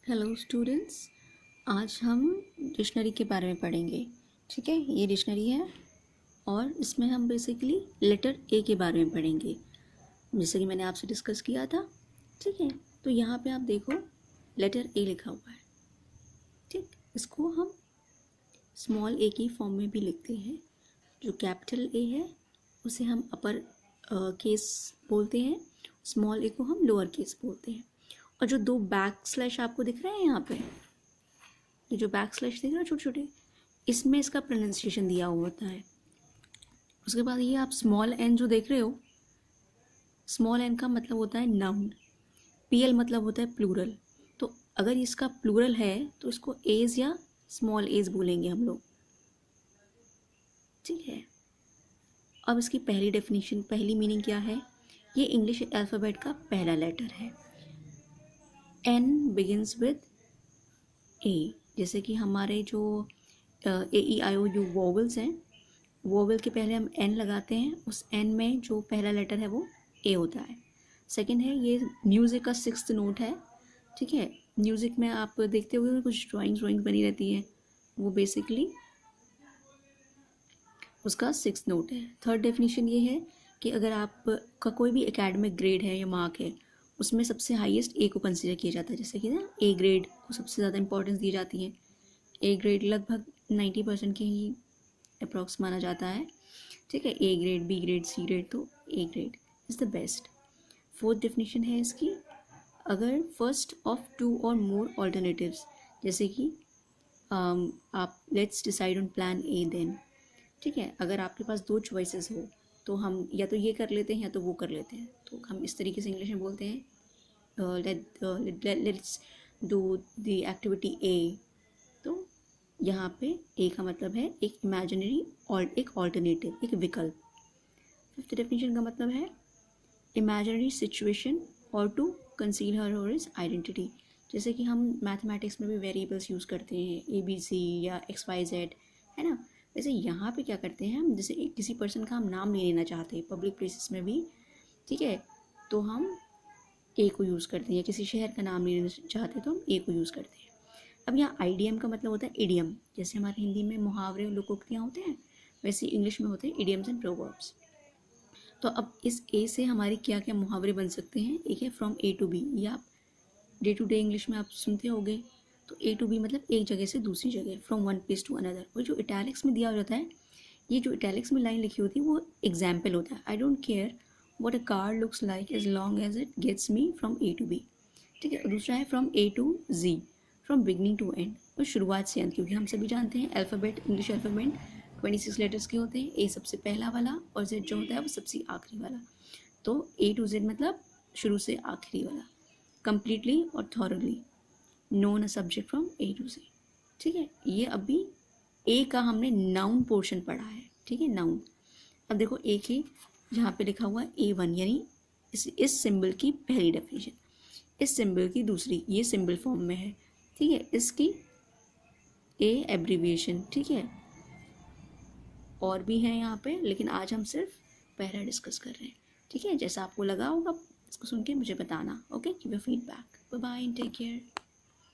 Hello students, आज हम dictionary के बारे में पढ़ेंगे। ठीक है, ये डिक्शनरी है और इसमें हम बेसिकली लेटर ए के बारे में पढ़ेंगे, जैसे कि मैंने आपसे डिस्कस किया था। ठीक है, तो यहाँ पे आप देखो लेटर ए लिखा हुआ है। ठीक, इसको हम स्मॉल ए की फॉर्म में भी लिखते हैं। जो कैपिटल ए है उसे हम अपर केस बोलते हैं, स्मॉल ए को हम लोअर केस बोलते हैं। और जो दो बैक स्लैश आपको दिख रहे हैं यहाँ पे, ये जो बैक स्लैश दिख रहे हैं छोटे छोटे, इसमें इसका प्रोनाउंसिएशन दिया हुआ होता है। उसके बाद ये आप स्मॉल एन जो देख रहे हो, स्मॉल एन का मतलब होता है नाउन, पीएल मतलब होता है प्लूरल। तो अगर इसका प्लूरल है तो इसको एज या स्मॉल एज बोलेंगे हम लोग। ठीक है, अब इसकी पहली डेफिनेशन, पहली मीनिंग क्या है। ये इंग्लिश अल्फ़ाबेट का पहला लेटर है। एन बिगिंस विद ए, जैसे कि हमारे जो ए ई आई ओ यू वोवल्स हैं, वोवल के पहले हम एन लगाते हैं। उस एन में जो पहला लेटर है वो ए होता है। सेकंड है, ये म्यूज़िक का 6th नोट है। ठीक है, म्यूज़िक में आप देखते होंगे कुछ ड्राइंग्स बनी रहती हैं, वो बेसिकली उसका 6th नोट है। थर्ड डेफिनेशन ये है कि अगर आपका कोई भी एकेडमिक ग्रेड है या मार्क है, उसमें सबसे हाईएस्ट ए को कंसीडर किया जाता है। जैसे कि ना ए ग्रेड को सबसे ज़्यादा इंपॉर्टेंस दी जाती है। ए ग्रेड लगभग 90% के ही अप्रॉक्स माना जाता है। ठीक है, A grade, B grade, C grade, तो A grade is the best. Fourth definition है इसकी, अगर फर्स्ट ऑफ 2 और मोर ऑल्टरनेटिव्स, जैसे कि आप let's decide on plan A then. ठीक है, अगर आपके पास 2 चॉइसेस हो तो हम या तो ये कर लेते हैं या तो वो कर लेते हैं, तो हम इस तरीके से इंग्लिश में बोलते हैं लेट्स डू द एक्टिविटी ए। तो यहाँ पे ए का मतलब है एक इमेजिनरी और एक ऑल्टरनेटिव, एक विकल्प। फिफ्थ डेफिनेशन का मतलब है इमेजिनरी सिचुएशन और टू कंसील हर और हिज आइडेंटिटी। जैसे कि हम मैथमेटिक्स में भी वेरिएबल्स यूज़ करते हैं, ए बी सी या एक्स वाई जेड, है ना। वैसे यहाँ पे क्या करते हैं हम, जैसे किसी पर्सन का हम नाम नहीं लेना चाहते पब्लिक प्लेसेस में भी, ठीक है, तो हम ए को यूज़ करते हैं। किसी शहर का नाम नहीं लेना चाहते तो हम ए को यूज़ करते हैं। अब यहाँ आईडियम का मतलब होता है इडियम। जैसे हमारे हिंदी में मुहावरे और लोकोक्तियाँ होते हैं, वैसे इंग्लिश में होते हैं इडियम्स एंड प्रोवर्ब्स। तो अब इस ए से हमारे क्या क्या मुहावरे बन सकते हैं। एक है फ्रॉम ए टू बी, ये आप डे टू डे इंग्लिश में आप सुनते होंगे। तो ए टू बी मतलब एक जगह से दूसरी जगह, from one place to another. और जो इटैलिक्स में दिया जाता है, ये जो इटैलिक्स में लाइन लिखी होती है वो एग्जाम्पल होता है। I don't care what a car looks like as long as it gets me from A to B. ठीक है, दूसरा है from A to G, from beginning to end, तो शुरुआत से अंत। क्योंकि हम सभी जानते हैं अल्फ़ाबेट, इंग्लिश अल्फ़ाबेट 26 लेटर्स के होते हैं। ए सबसे पहला वाला और जेड जो होता है वो सबसे आखिरी वाला। तो ए टू जेड मतलब शुरू से आखिरी वाला, कंप्लीटली और thoroughly known a subject from A to Z. ठीक है, ये अभी ए का हमने नाउन पोर्शन पढ़ा है। ठीक है, नाउन। अब देखो ए के यहाँ पे लिखा हुआ है A1, यानी इस सिंबल की पहली डेफिनेशन, इस सिंबल की दूसरी, ये सिंबल फॉर्म में है। ठीक है, इसकी ए एब्रीविएशन। ठीक है, और भी है यहाँ पे, लेकिन आज हम सिर्फ पहला डिस्कस कर रहे हैं। ठीक है, जैसा आपको लगा होगा इसको सुन के मुझे बताना। Okay, give your feedback. Bye bye and take care.